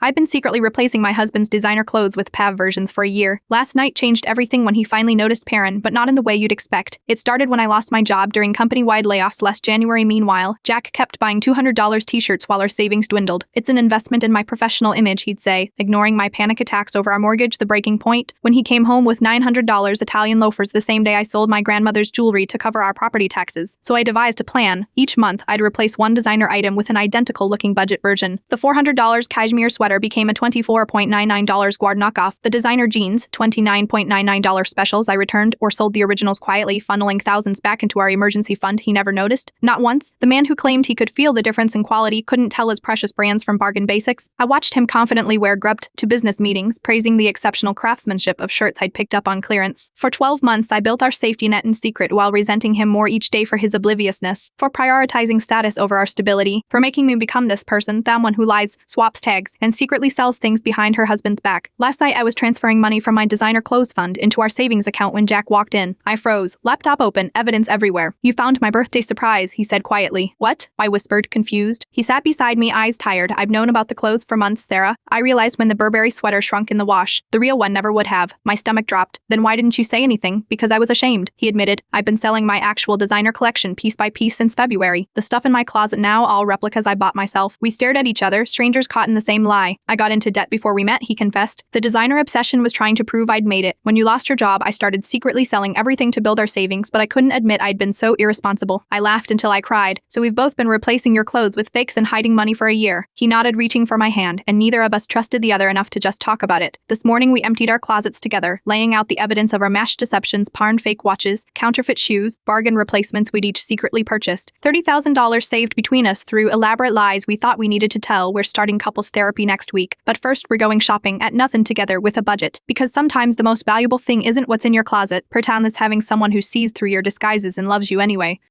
I've been secretly replacing my husband's designer clothes with PAV versions for a year. Last night changed everything when he finally noticed Perrin, but not in the way you'd expect. It started when I lost my job during company-wide layoffs last January. Meanwhile, Jack kept buying $200 t-shirts while our savings dwindled. It's an investment in my professional image, he'd say, ignoring my panic attacks over our mortgage. The breaking point, when he came home with $900 Italian loafers the same day I sold my grandmother's jewelry to cover our property taxes. So I devised a plan. Each month, I'd replace one designer item with an identical-looking budget version. The $400 cashmere sweater became a $24.99 Guard knockoff. The designer jeans, $29.99 specials, I returned or sold the originals quietly, funneling thousands back into our emergency fund. He never noticed. Not once. The man who claimed he could feel the difference in quality couldn't tell his precious brands from bargain basics. I watched him confidently wear grubbed to business meetings, praising the exceptional craftsmanship of shirts I'd picked up on clearance. For 12 months, I built our safety net in secret while resenting him more each day for his obliviousness, for prioritizing status over our stability, for making me become this person, that one who lies, swaps tags, and secretly sells things behind her husband's back. Last night, I was transferring money from my designer clothes fund into our savings account when Jack walked in. I froze, laptop open, evidence everywhere. "You found my birthday surprise," he said quietly. "What?" I whispered, confused. He sat beside me, eyes tired. "I've known about the clothes for months, Sarah. I realized when the Burberry sweater shrunk in the wash. The real one never would have." My stomach dropped. "Then why didn't you say anything?" "Because I was ashamed," he admitted. "I've been selling my actual designer collection piece by piece since February. The stuff in my closet now, all replicas I bought myself." We stared at each other, strangers caught in the same lie. "I got into debt before we met," he confessed. "The designer obsession was trying to prove I'd made it. When you lost your job, I started secretly selling everything to build our savings, but I couldn't admit I'd been so irresponsible. I laughed until I cried. So we've both been replacing your clothes with fakes and hiding money for a year." He nodded, reaching for my hand, and neither of us trusted the other enough to just talk about it. This morning we emptied our closets together, laying out the evidence of our mashed deceptions: pawned fake watches, counterfeit shoes, bargain replacements we'd each secretly purchased. $30,000 saved between us through elaborate lies we thought we needed to tell. We're starting couples therapy next week. But first we're going shopping at nothing together with a budget. Because sometimes the most valuable thing isn't what's in your closet. Pretend that's having someone who sees through your disguises and loves you anyway.